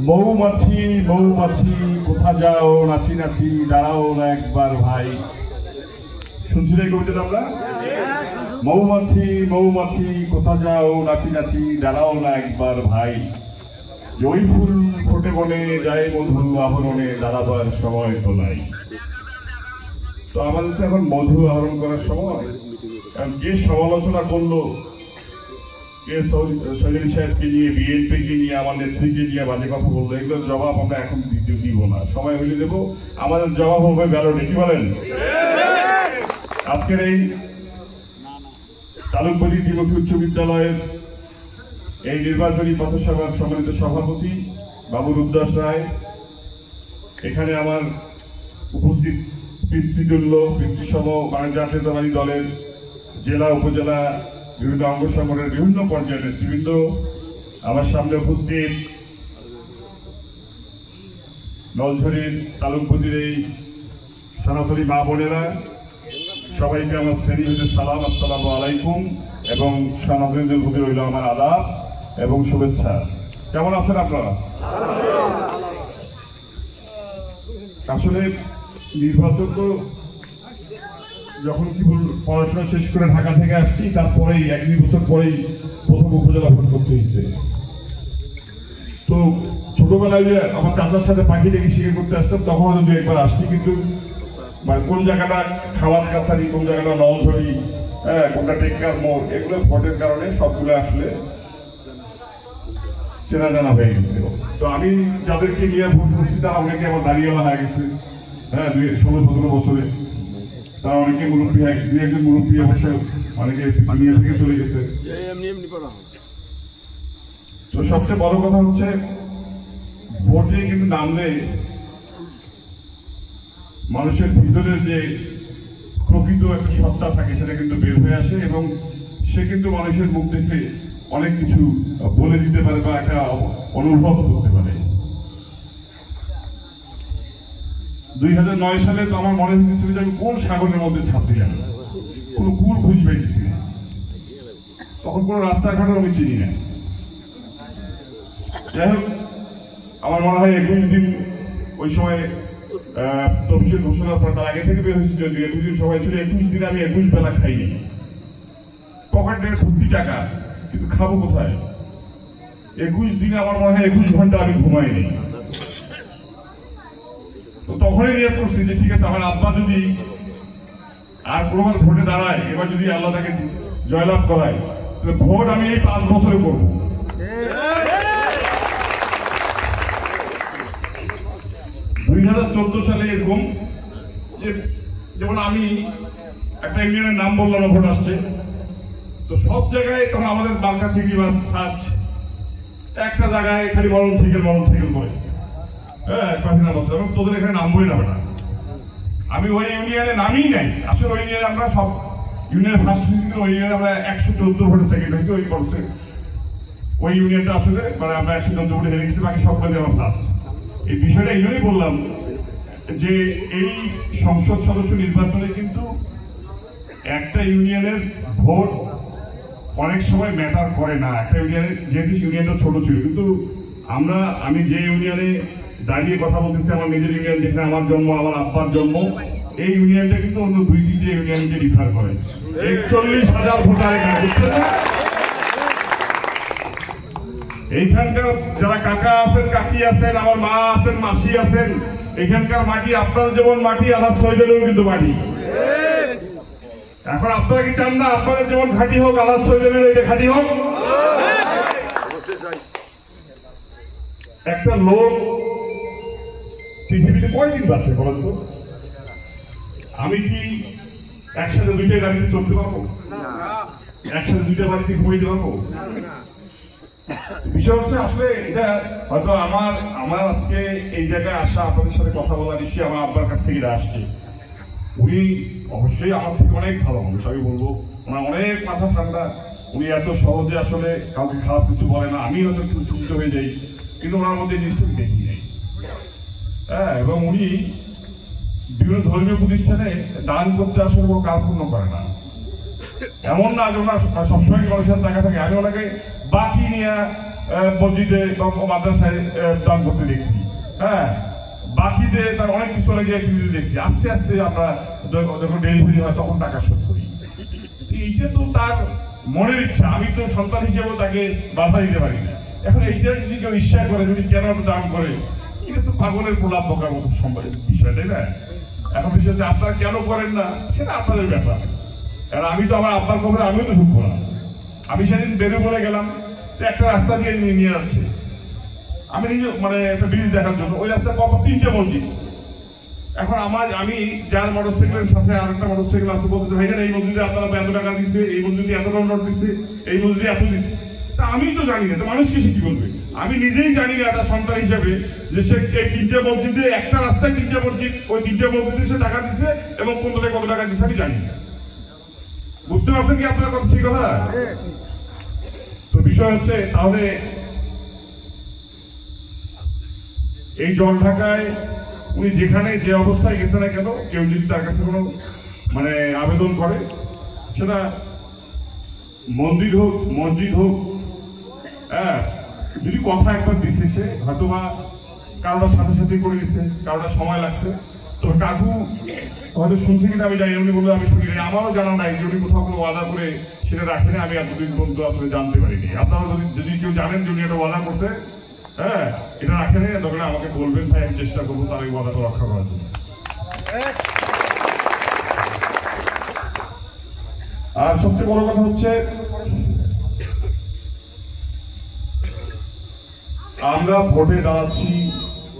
মৌমাছি মৌমাছি কোথা যাও নাচি নাচি দাঁড়াও না একবার ভাই। শুনছি না কবিতাটা আমরা? মৌমাছি মৌমাছি কোথা যাও নাচি নাচি দাঁড়াও না একবার ভাই। ওই ফুল ফোটে বনে যায় মধু আহরণে দাঁড়াবার সময় তো নাই। তো আমাদের তো এখন মধু আহরণ করার সময়। কারণ কে সমালোচনা করলো, কে সজনী সাহেবকে নিয়ে, বিএনপিকে নিয়ে, আমার নেত্রীকে নিয়ে বাজে কথা বললো, এগুলোর জবাব আমরা এখন দিব না, সময় হলে দেবো। আমাদের জবাব হবে ব্যালটে। কি বলেন? আজকের এই তালুকবাড়ি দ্বিমুখী উচ্চ বিদ্যালয়ের এই নির্বাচনী পথসভার সম্মানিত সভাপতি বাবু রূপদাস রায়, এখানে আমার উপস্থিত পিতৃতুল্য পিতৃসম জাতীয়তাবাদী দলের জেলা উপজেলা বিভিন্ন অঙ্গ সংগঠনের বিভিন্ন পর্যায়ের নেতৃবৃন্দ, আমার সামনে উপস্থিত নলঝরির তালুকবাড়ির এই সনাতনী মা বোনেরা, সবাইকে আমার শ্রেণীভেদের সালাম, আসসালামু আলাইকুম, এবং সনাতনীদের প্রতি রইল আমার আদাব এবং শুভেচ্ছা। কেমন আছেন আপনারা? আসলে নির্বাচন তো যখন কি পড়াশোনা শেষ করে ঢাকা থেকে আসছি, তারপরেই 1-2 বছর পরেই প্রথম উপজেলা ভোট করতে হয়েছে। তো ছোটবেলায় যে আমার চাচার সাথে পাখি ডেকে শিকার করতে আসতাম, তখন হয়তো 2-1 বার আসছি, কিন্তু মানে কোন জায়গাটা খাওয়ার কাছারি, কোন জায়গাটা নলঝরি, কোনটা টেক্কার মোড়, এগুলো ভোটের কারণে সবগুলো আসলে চেনা জানা হয়ে গেছে। তো আমি যাদেরকে নিয়ে ভোট করছি তারা অনেকে আমার দাঁড়িয়েওয়ালা হয়ে গেছে, 16-17 বছরে। তারা অনেকে মুরব্বী হয়ে গেছে, 2-1 জন মুরব্বী অবশ্য অনেকে দুনিয়া থেকে চলে গেছে। তো সবচেয়ে বড় কথা হচ্ছে, ভোটে কিন্তু নামলে মানুষের ভিতরের যে প্রকৃত একটা সত্তা থাকে সেটা কিন্তু বের হয়ে আসে, এবং সে কিন্তু মানুষের মুখ দেখে অনেক কিছু বলে দিতে পারে বা একটা অনুভব করতে পারে। 2009 সালে তো আমার মনে হয়েছিল যে আমি কোন সাগরের মধ্যে ছাপ দিলাম, কোনো কুল খুঁজে পাইতেছি না। তখন কোনো রাস্তাঘাটও আমি চিনি না। যাই হোক, আমার মনে হয় 21 দিন ওই সময় তফসিল ঘোষণার পর, তার আগে থেকে বের হয়েছে যদি 21 দিন সময় ছিল। 21 দিনে আমি 21 বেলা খাইনি, পকেটে ভর্তি টাকা, কিন্তু খাবো কোথায়? 21 দিনে আমার মনে হয় 21 ঘন্টা আমি ঘুমাইনি। তো তখনই নিয়ত করছি যে ঠিক আছে, আমার আব্বা যদি আর কোনোবার ভোটে দাঁড়ায়, এবার যদি আল্লাহ তাকে জয়লাভ করায়, তাহলে ভোট আমি এই 5 বছরে করবো। 2014 সালে এরকম যে, যেমন আমি একটা ইউনিয়নের নাম বললাম, ভোট আসছে, তো সব জায়গায় তখন আমাদের বালকা চিংড়ি মাছ ফার্স্ট, একটা জায়গায় খালি মরণ সাইকেল করে, এবং তোদের এখানে নামবই না। আমি ওই ইউনিয়নে নামই নাই। আসলে ওই ইউনিয়নে আমরা সব ইউনিয়ন ফার্স্ট হয়েছি, ওই ইউনিয়নে আমরা 114 ভোটে সেকেন্ড হয়েছি। ওই ইউনিয়নটা আসলে মানে আমরা 114 ভোটে হেরে গেছি, বাকি সবগুলোতে আমরা ফার্স্ট। এই বিষয়টা এই জন্যই বললাম যে এই সংসদ সদস্য নির্বাচনে কিন্তু একটা ইউনিয়নের ভোট অনেক সময় ম্যাটার করে না। একটা ইউনিয়নে, যেহেতু ইউনিয়নটা ছোট ছিল, কিন্তু আমি যে ইউনিয়নে দাঁড়িয়ে কথা বলতেছি, আমার নিজের ইউনিয়ন, যেখানে আমার জন্ম, আমার আব্বার জন্ম, এই ইউনিয়নটা কিন্তু অন্য 2-3টে ইউনিয়নকে ডিফার করে। 41,000 ভোটার এখানে, বুঝছেন না? এইখানকার যারা কাকা আছেন, কাকি আছেন, আমার মা আছেন, মাসি আছেন, এখানকার মাটি আপনার যেমন মাটি, আলাদা শহীদেরও কিন্তু মাটি। এখন আপনারা কি চান না আপনাদের যেমন ঘাঁটি হোক, আলাদা শহীদের এটা ঘাঁটি হোক? একটা লোক পৃথিবীতে কয়দিন বাঁচে বলেন তো? আমি কি একসাথে 2টা গাড়িতে চলতে পারবো? একসাথে 2টা বাড়িতে ঘুমাইতে পারবো? বিষয় হচ্ছে, আসলে এটা হয়তো আমার আজকে এই জায়গায় আসা, আপনাদের সাথে কথা বলা, নিশ্চয়ই আমার আব্বার কাছ থেকে আসছে। উনি অবশ্যই আমার থেকে অনেক ভালো মানুষ, আমি বলবো। ওনার অনেক মাথা ঠান্ডা, উনি এত সহজে আসলে কাউকে খারাপ কিছু বলে না। আমি হয়তো একটু চুপিত হয়ে যাই, কিন্তু ওনার মধ্যে নিশ্চয়ই দেখি নেই। এবং উনি বিভিন্ন ধর্মীয় প্রতিষ্ঠানে দান করতে আসলে কোনো কার্পণ্য করে না। এমন না যে ওনার সবসময় মানুষের টাকা থাকে। আমি ওনাকে বাকি নিয়ে মসজিদে বা মাদ্রাসায় দান করতে দেখছি, হ্যাঁ, বাকিতে তার অনেক কিছু অনেক দেখছি। আস্তে আস্তে আমরা যখন ডেলিভারি হয় তখন টাকা শোধ করি। এইটা তো তার মনের ইচ্ছা, আমি তো সন্তান হিসেবেও তাকে বাধা দিতে পারি না। এখন এইটা যদি কেউ ইচ্ছা করে, যদি কেন দান করে, এটা তো পাগলের প্রলাপ বকার মতো বিষয়, তাই না? এখন বিষয় হচ্ছে আপনারা কেন করেন না, সেটা আপনাদের ব্যাপার। কারণ আমি তো আমার আব্বার খবরে আমিও তো ঢুকবো না। আমি সেদিন বেরু বলে গেলাম, একটা রাস্তা দিয়ে নিয়ে যাচ্ছে, আমি নিজে মানে একটা ব্রিজ দেখার জন্য, ওই রাস্তায় পর 3টে মসজিদ। এখন আমি যার মোটরসাইকেলের সাথে আরেকটা মোটরসাইকেল আছে, বলতেছে ভাই এই মসজিদে আপনারা এত টাকা দিচ্ছে, এই মসজিদে এত টাকা নোট দিচ্ছে, এই মসজিদে এত দিচ্ছে। তা আমি তো জানি না, তো মানুষ সে কি বলবে? আমি নিজেই জানি না একটা সন্তান হিসেবে যে সে এই 3টে মসজিদে, একটা রাস্তায় 3টে মসজিদ, ওই 3টে মসজিদে সে টাকা দিচ্ছে এবং কোন কত টাকা দিচ্ছে আমি জানি না। বুঝতে পারছেন কি আপনার কথা? সেই কথা। তো বিষয় হচ্ছে তাহলে এই জল ঢাকায় উনি যেখানে যে অবস্থায় গেছে না কেন, কেউ যদি তার কাছে কোনো মানে আবেদন করে, সেটা মন্দির হোক মসজিদ হোক, হ্যাঁ, যদি কথা একবার দিচ্ছে সে হয়তো বা কারোটা সাথে সাথে করে দিচ্ছে, কারোটা সময় লাগছে। তবে কাকু হয়তো শুনছি কিনা আমি জানি, উনি বললো আমি শুনি নাই, আমারও জানা নাই যে উনি কোথাও কোনো ওয়াদা করে সেটা রাখেনি, আমি এতদিন পর্যন্ত আসলে জানতে পারিনি। আপনারা যদি কেউ জানেন যে উনি একটা ওয়াদা করছে, হ্যাঁ, এটা রাখেন, তখন আমাকে বলবেন, ভাই আমি চেষ্টা করবো তার এই ওয়াদাটা রক্ষা করার জন্য। আর সবচেয়ে বড় কথা হচ্ছে আমরা ভোটে দাঁড়াচ্ছি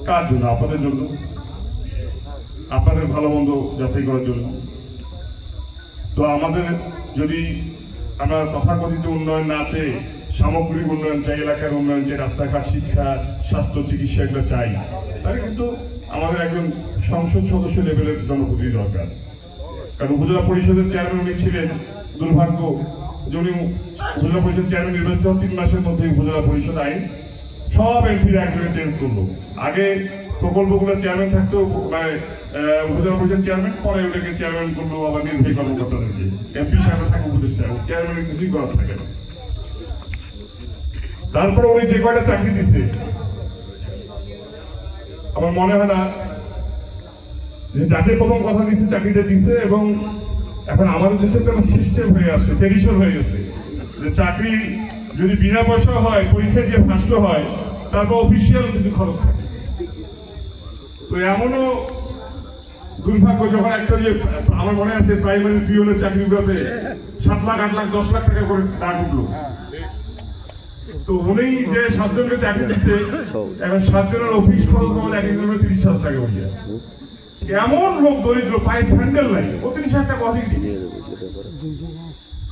কার জন্য? আপনাদের জন্য, আপনাদের ভালো মন্দ যাচাই করার জন্য। তো আমাদের যদি আমরা তথাকথিত উন্নয়ন না চেয়ে সামগ্রিক উন্নয়ন চাই, এলাকার উন্নয়ন চাই, রাস্তাঘাট, শিক্ষা, স্বাস্থ্য, চিকিৎসা এগুলো চাই, তাহলে কিন্তু আমাদের একজন সংসদ সদস্য লেভেলের জনপ্রতিনিধি দরকার। কারণ উপজেলা পরিষদের চেয়ারম্যান উনি ছিলেন, দুর্ভাগ্য যে উনি উপজেলা পরিষদ চেয়ারম্যান নির্বাচিত 3 মাসের মধ্যে উপজেলা পরিষদ আইন সব এমপিরা একজনে চেঞ্জ করলো। আগে প্রকল্পগুলো চেয়ারম্যান থাকতো, মানে উপজেলা পরিষদ চেয়ারম্যান, পরে ওটাকে চেয়ারম্যান করলো আবার নির্বাহী কর্মকর্তাদেরকে, এমপি সাথে থাকে উপদেষ্টা, চেয়ারম্যানের কিছুই করার থাকে না। তারপরে ওই যে কয়টা চাকরি দিছে, আমার মনে হয় না যে যাকে প্রথম কথা দিচ্ছে চাকরিটা দিছে। এবং এখন আমাদের দেশে তো সিস্টেম হয়ে আসছে, ট্রেডিশন হয়ে গেছে যে চাকরি যদি বিনা পয়সা হয়, পরীক্ষা দিয়ে ফার্স্ট হয়, তারপর অফিসিয়াল কিছু খরচ থাকে। তো এমনও দুর্ভাগ্য, যখন একটা যে আমার মনে আছে প্রাইমারি পিওনের চাকরিগুলোতে 7 লাখ 8 লাখ 10 লাখ টাকা করে টাকা উঠলো। তো উনি যে 7 জনকে চাকরি দিচ্ছে, এখন 7 জনের অফিস খরচ বলে এক একজনের 30,000 টাকা হয়ে যায়। এমন লোক দরিদ্র, পায়ে স্যান্ডেল নাই, 30,000 টাকা অধিক দিবে।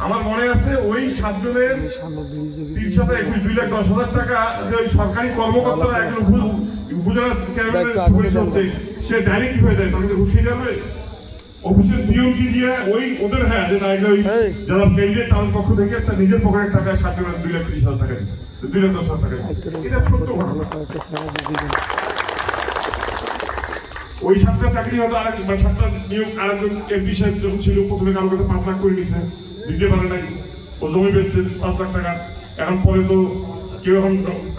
আমার মনে আছে ওই 7 জনের 321 2,10,000 টাকা যে ওই সরকারি কর্মকর্তারা একজন উপজেলা চেয়ারম্যানের সুপারিশ হচ্ছে, সে ডাইরেক্ট হয়ে যায়, তাকে ঘুষ খেয়ে যাবে অফিসের নিয়ম কি দিয়ে ওই ওদের, হ্যাঁ, যে নাইলে ওই যারা ক্যান্ডিডেট তাদের পক্ষ থেকে তার নিজের পকেটের টাকা 7 জনের 2,30,000 টাকা দিচ্ছে, 2,10,000 টাকা দিচ্ছে। এটা ছোট্ট ঘটনা। ওই 7টা চাকরি হয়তো আরেক, মানে 7টা নিয়োগ আরেকজন এমপি সাহেব যখন ছিল, প্রথমে কারোর কাছে 5 লাখ করে নিছে, দিতে পারে নাই, ও জমি বেচছে 5 লাখ টাকা। এখন পরে তো কেউ, এখন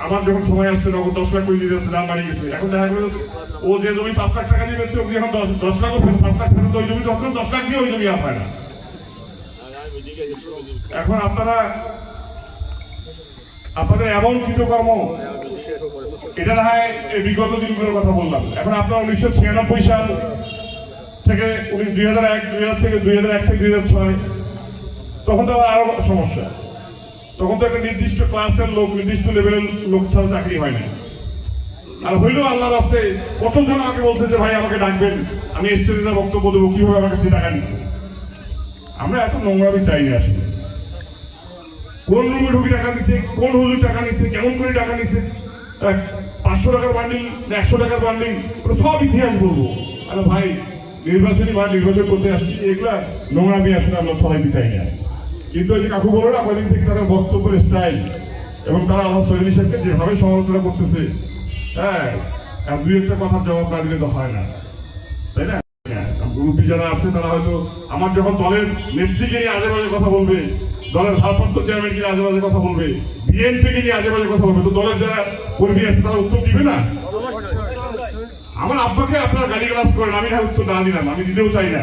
আমার যখন সময় আসছে তখন 10 লাখ করে দিয়ে যাচ্ছে, দাম বাড়িয়ে গেছে। এখন দেখা গেল ও যে জমি 5 লাখ টাকা দিয়ে বেচছে, ওকে এখন 10 লাখও 5 লাখ ফেরত, ওই জমি 10 লাখ দিয়ে ওই জমি আর হয় না। এখন আপনাদের এমন কৃতকর্ম, এটা না হয় বিগত দিনগুলোর কথা বললাম। এখন আপনার 1996 সাল থেকে 2001 থেকে 2006, তখন তো আরো সমস্যা। তখন তো একটা নির্দিষ্ট ক্লাসের লোক, নির্দিষ্ট লেভেলের লোক ছাড়া চাকরি হয় না। আর হইলেও আল্লাহর রাস্তে কতজন আমাকে বলছে যে ভাই আমাকে ডাকবেন, আমি স্টেজে বক্তব্য দেবো, কিভাবে আমার কাছে টাকা নিচ্ছে। আমরা এত নোংরামি চাই না আসলে। কোন রুমে ঢুকি টাকা নিচ্ছে, কোন হুজুর টাকা নিচ্ছে, কেমন করে টাকা নিচ্ছে, 500 টাকার বান্ডিল, 100 টাকার বান্ডিল, সব ইতিহাস বলবো। আরে ভাই, নির্বাচনী বা নির্বাচন করতে আসছি, এগুলা নোংরামি আসলে আমরা সবাইকে চাই না। কিন্তু ওই যে কাকু বলো না, কদিন থেকে তাদের বক্তব্যের স্টাইল এবং তারা আল্লাহ সৈয়দ সাহেবকে যেভাবে সমালোচনা করতেছে, হ্যাঁ, 2-1টা কথার জবাব না দিলে তো হয় না, তাই না? মুরব্বী যারা আছে তারা হয়তো আমার যখন দলের নেত্রীকে নিয়ে আজে বাজে কথা বলবে, দলের ভারপ্রাপ্ত চেয়ারম্যান কিনে আজে বাজে কথা বলবে, বিএনপি কে নিয়ে আজে বাজে কথা বলবে, তো দলের যারা কর্মী আছে তারা উত্তর দিবে না? আমার আব্বাকে আপনারা গালিগালাজ করেন, আমি না উত্তর না দিলাম, আমি দিতেও চাই না।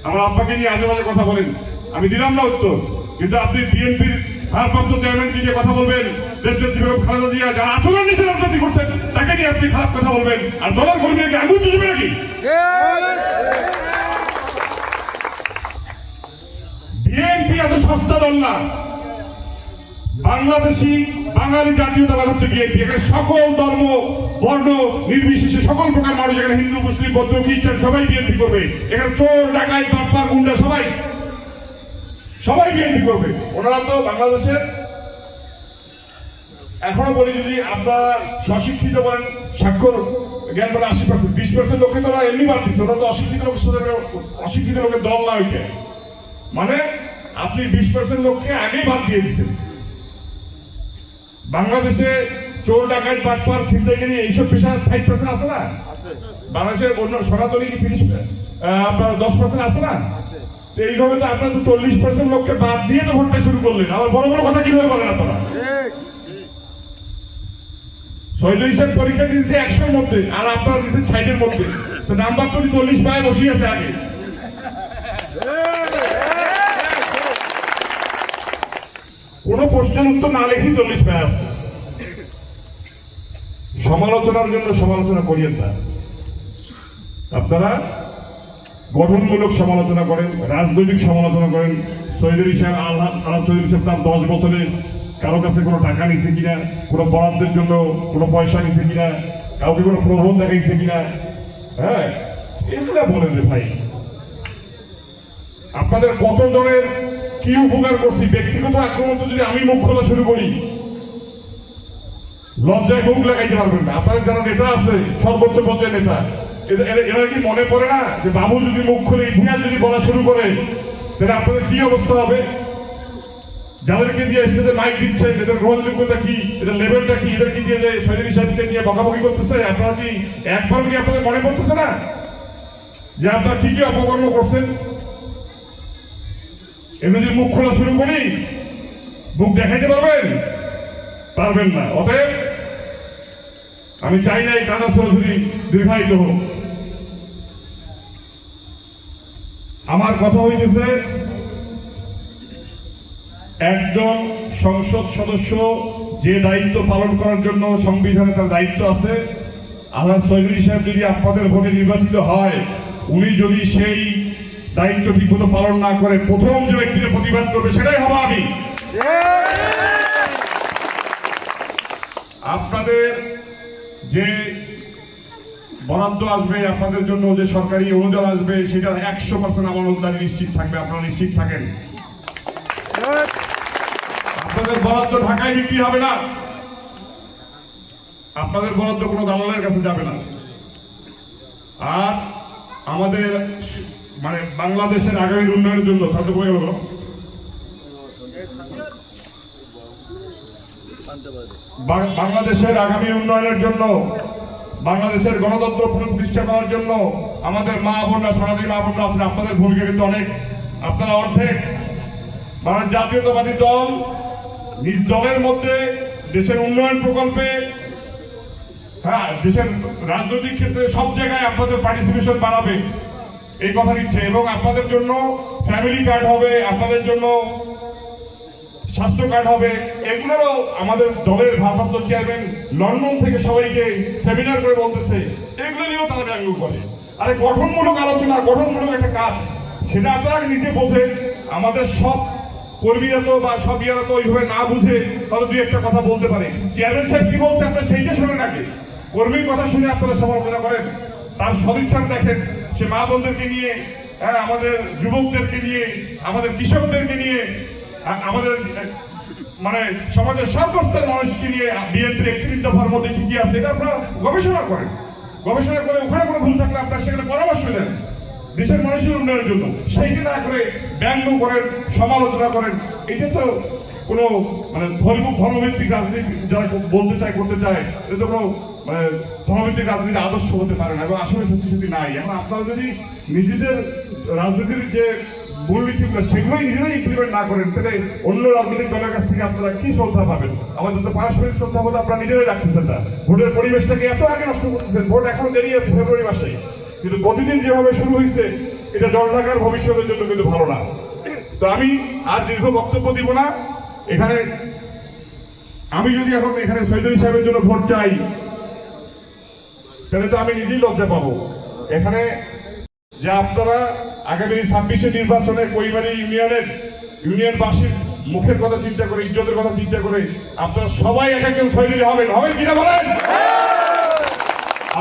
আমার আব্বাকে নিয়ে আজে বাজে কথা বলেন, আমি দিলাম না উত্তর। কিন্তু আপনি বিএনপির ভারপ্রাপ্ত চেয়ারম্যান নিয়ে কথা বলবেন, দেশনেত্রী বেগম খালেদা জিয়া যারা আচরণ নিচে রাজনীতি করছেন তাকে নিয়ে আপনি খারাপ কথা বলবেন, আর দলের কর্মীদেরকে আঙুল চুষবে নাকি? বিএনপি এত সস্তা দল না। বাংলাদেশি বাঙালি জাতীয়তাবাদ হচ্ছে বিএনপি। এখানে সকল ধর্ম বর্ণ নির্বিশেষে সকল প্রকার মানুষ, এখানে হিন্দু মুসলিম বৌদ্ধ খ্রিস্টান সবাই বিএনপি করবে। এখানে চোর ডাকাত বাটপার গুন্ডা সবাই বিএনপি করবে। ওনারা তো বাংলাদেশের এখনো বলি, যদি আপনারা স্বশিক্ষিত বলেন, স্বাক্ষর জ্ঞান বলে 80%, 20% লোককে তো ওরা এমনি বাদ দিচ্ছে। ওরা তো অশিক্ষিত লোকের দল না ওইটা। মানে আপনি 20% লোককে আগেই বাদ দিয়ে দিচ্ছেন। বাংলাদেশে চোর ডাকাত বাটপার ছিনতাইকারী এইসব পেশা 5% আছে না? বাংলাদেশের অন্য সনাতনী কি 30% আপনার 10% আছে না? এইভাবে তো আপনার তো 40% লোককে বাদ দিয়ে তো ভোটটা শুরু করলেন। আবার বড় বড় কথা কিভাবে বলেন আপনারা? শহীদ হিসাব পরীক্ষা দিয়েছে 100-র মধ্যে, আর আপনারা দিয়েছেন 60-এর মধ্যে। তো নাম্বার তো 40 পায়ে বসে আছে আগে। কোন প্রশ্নের উত্তর না লিখি 40 পায়ে আছে। সমালোচনার জন্য সমালোচনা করিয়েন না। আপনারা গঠনমূলক সমালোচনা করেন, রাজনৈতিক সমালোচনা করেন। শহীদ হিসাব আল্লাহ শহীদ হিসাব তার 10 বছরে কারো কাছে কোনো টাকা নিছে কিনা, কোনো বরাদ্দের জন্য কোনো পয়সা নিছে কিনা, কাউকে কোনো প্রলোভন দেখাইছে কিনা, হ্যাঁ এগুলা বলেন রে ভাই। আপনাদের কতজনের কি উপকার করছি? ব্যক্তিগত আক্রমণ তো যদি আমি মুখ খোলা শুরু করি, লজ্জায় মুখ লাগাইতে পারবেন না। আপনাদের যারা নেতা আছে, সর্বোচ্চ পর্যায়ের নেতা, এরা কি মনে পড়ে না যে বাবু যদি মুখ খুলে ইতিহাস যদি বলা শুরু করে তাহলে আপনাদের কি অবস্থা হবে? যাদেরকে দিয়ে স্টেজে মাইক দিচ্ছে, এদের গ্রহণযোগ্যতা কি, এদের লেভেলটা কি, এদেরকে দিয়ে যে শহীদ হিসাবকে নিয়ে বকাবকি করতেছে, আপনারা কি একবার কি আপনাদের মনে পড়তেছে না যে আপনারা কি কি অপকর্ম করছেন? এমনি যদি মুখ খোলা শুরু করি, মুখ দেখাইতে পারবেন না। অতএব আমি চাই না এই কাদা সরাসরি দীর্ঘায়িত হোক। আমার কথা হইতেছে, একজন সংসদ সদস্য যে দায়িত্ব পালন করার জন্য সংবিধানে তার দায়িত্ব আছে, আল্লাহ চৌধুরী সাহেব যদি আপনাদের ভোটে নির্বাচিত হয়, উনি যদি সেই দায়িত্ব ঠিকমতো পালন না করে প্রথম যে ব্যক্তির প্রতিবাদ করবে সেটাই হবো আমি। আপনাদের যে বরাদ্দ আসবে, আপনাদের জন্য যে সরকারি অনুদান আসবে, সেটা 100% আমার অনুদান নিশ্চিত থাকবে। আপনারা নিশ্চিত থাকেন। আপনাদের বরাদ্দ ঢাকায় বিক্রি হবে না, আপনাদের বরাদ্দ কোনো দালালের কাছে যাবে না। আর আমাদের মানে বাংলাদেশের আগামী উন্নয়নের জন্য ছাত্র বলে গেল, বাংলাদেশের আগামী উন্নয়নের জন্য, বাংলাদেশের গণতন্ত্র পুনঃপ্রতিষ্ঠা করার জন্য আমাদের মা বোনরা, সনাতনী মা বোনরা আছেন, আপনাদের ভূমিকা কিন্তু অনেক। আপনারা অর্ধেক জাতীয়তাবাদী দল নিজ দলের মধ্যে দেশের উন্নয়ন প্রকল্পে, হ্যাঁ দেশের রাজনৈতিক ক্ষেত্রে সব জায়গায় আপনাদের পার্টিসিপেশন বাড়াবে এই কথা দিচ্ছে। এবং আপনাদের জন্য ফ্যামিলি কার্ড হবে, আপনাদের জন্য স্বাস্থ্য কার্ড হবে। এগুলোরও আমাদের দলের ভারপ্রাপ্ত চেয়ারম্যান লন্ডন থেকে সবাইকে সেমিনার করে বলতেছে, এগুলো নিয়েও তারা ব্যঙ্গ করে। আরে গঠনমূলক আলোচনা, গঠনমূলক একটা কাজ, সেটা আপনারা নিজে বোঝেন। আমাদের সব কর্মীরা তো বা সব ইয়ারা তো ওইভাবে না বুঝে তাহলে দুই একটা কথা বলতে পারে। চেয়ারম্যান সাহেব কি বলছে আপনারা সেইটা শোনেন আগে, কর্মীর কথা শুনে আপনারা সমালোচনা করেন। তার সদিচ্ছা দেখেন, সে মা বোনদেরকে নিয়ে, আমাদের যুবকদেরকে নিয়ে, আমাদের কৃষকদেরকে নিয়ে, আমাদের মানে সমাজের সর্বস্তরের মানুষকে নিয়ে বিএনপির 31 দফার মধ্যে কি কি আছে এটা আপনারা গবেষণা করেন। গবেষণা করে ওখানে কোনো ভুল থাকলে আপনারা সেখানে পরামর্শ দেন দেশের মানুষের উন্নয়নের জন্য। সেইটা না করে ব্যঙ্গ করেন, সমালোচনা করেন, এটা তো কোনো মানে ধর্মভিত্তিক রাজনীতি যারা বলতে চায়, করতে চায়, এটা তো কোনো মানে ধর্মভিত্তিক রাজনীতির আদর্শ হতে পারে না এবং আসলে সত্যি সত্যি নাই। এখন আপনারা যদি নিজেদের রাজনীতির যে মূলনীতিগুলো সেগুলোই নিজেরাই ইমপ্লিমেন্ট না করেন, তাহলে অন্য রাজনৈতিক দলের কাছ থেকে আপনারা কি শ্রদ্ধা পাবেন? আমাদের তো পারস্পরিক শ্রদ্ধা বোধ আপনারা নিজেরাই রাখতেছেন না। ভোটের পরিবেশটাকে এত আগে নষ্ট করতেছেন, ভোট এখনো দেরি আছে ফেব্রুয়ারি মাসে, কিন্তু প্রতিদিন যেভাবে শুরু হয়েছে এটা জলঢাকার ভবিষ্যতের জন্য কিন্তু ভালো না। তো আমি আর দীর্ঘ বক্তব্য দিব না। এখানে আমি যদি এখন এখানে চৌধুরী সাহেবের জন্য ভোট চাই, তাহলে তো আমি নিজেই লজ্জা পাবো। এখানে যে আপনারা আগামী 26 নির্বাচনে কৈবাড়ি ইউনিয়নবাসীর মুখের কথা চিন্তা করে, ইজ্জতের কথা চিন্তা করে আপনারা সবাই এক একজন চৌধুরী হবেন কিনা বলেন?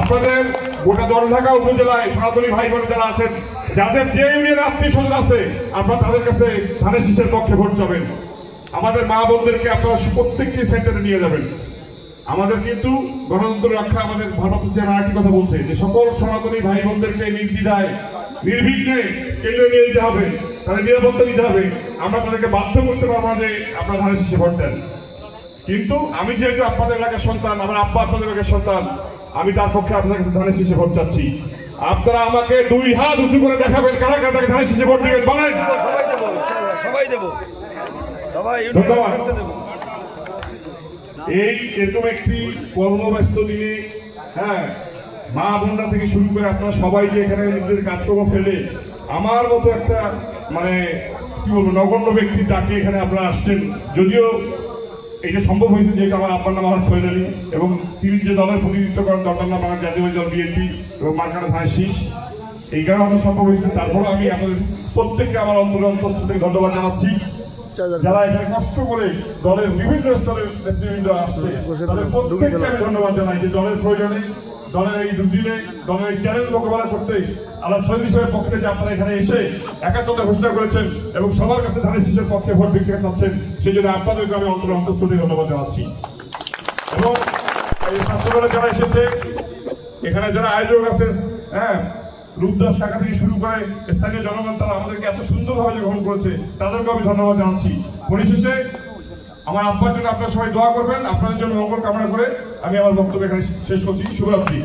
আপনাদের গোটা জলঢাকা উপজেলায় সনাতনী ভাই বোন যারা আছেন, যাদের যে ইউনিয়নের আত্মীয় স্বজন আছে, আপনারা তাদের কাছে ধানের শীষের পক্ষে ভোট যাবেন। আমাদের মা বোনদেরকে আপনারা প্রত্যেককে সেন্টারে নিয়ে যাবেন। আমাদের কিন্তু গণতন্ত্র রক্ষা আমাদের ভারপ্রাপ্ত চেয়ারম্যান আরেকটি কথা বলছে যে সকল সনাতনী ভাই বোনদেরকে নির্দ্বিধায় নির্বিঘ্নে কেন্দ্রে নিয়ে যেতে হবে, তাদের নিরাপত্তা দিতে হবে। আমরা তাদেরকে বাধ্য করতে পারবো না যে আপনারা ধানের শীষে ভোট দেন। কিন্তু আমি যেহেতু আপনাদের এলাকার সন্তান, আমার আব্বা আপনাদের এলাকার সন্তান, আমি তার পক্ষে আপনাদের কাছে ধানের শীষে ভোট চাচ্ছি। আপনারা আমাকে 2 হাত উঁচু করে দেখাবেন কারা কারা তাকে ধানের শীষে ভোট দিবেন বলেন। সবাই দেব, সবাই দেব। এই এরকম একটি কর্মব্যস্ত দিনে, হ্যাঁ, মা বোনরা থেকে শুরু করে আপনারা সবাই যে এখানে নিজেদের কাজকর্ম ফেলে আমার মতো একটা মানে কি বলবো নগণ্য ব্যক্তি তাকে এখানে আপনারা আসছেন। যদিও এটা সম্ভব হয়েছে যেহেতু আমার আব্বার নাম আমার সৈয়দ আলী এবং তিনি যে দলের প্রতিনিধিত্ব করেন দলটার নাম বাংলা জাতীয় দল বিএনপি এবং মার্কাটা ধানের শীষ, এই কারণে আমাদের সম্ভব হয়েছে। তারপরে আমি আপনাদের প্রত্যেককে আমার অন্তঃস্থ থেকে ধন্যবাদ জানাচ্ছি, যারা এখানে কষ্ট করে দলের বিভিন্ন স্তরের নেতৃবৃন্দ আসছে তাদের প্রত্যেককে আমি ধন্যবাদ জানাই যে দলের প্রয়োজনে, দলের এই দুদিনে, দলের এই চ্যালেঞ্জ মোকাবেলা করতে আল্লাহ শহীদ হিসেবের পক্ষে যে আপনারা এখানে এসে একাত্মতা ঘোষণা করেছেন এবং সবার কাছে ধানের শীষের পক্ষে ভোট বিক্রি চাচ্ছেন, সেই জন্য আপনাদেরকে আমি অন্তঃস্থ থেকে ধন্যবাদ জানাচ্ছি। এবং এই ছাত্রদলে যারা এসেছে, এখানে যারা আয়োজক আছে, হ্যাঁ, রূপদাস শাখা থেকে শুরু করে স্থানীয় জনগণ, তারা আমাদেরকে এত সুন্দরভাবে গ্রহণ করেছে, তাদেরকে আমি ধন্যবাদ জানাচ্ছি। পরিশেষে আমার আব্বার জন্য আপনারা সবাই দোয়া করবেন, আপনাদের জন্য মঙ্গল কামনা করে আমি আমার বক্তব্য এখানে শেষ করছি। শুভরাত্রি।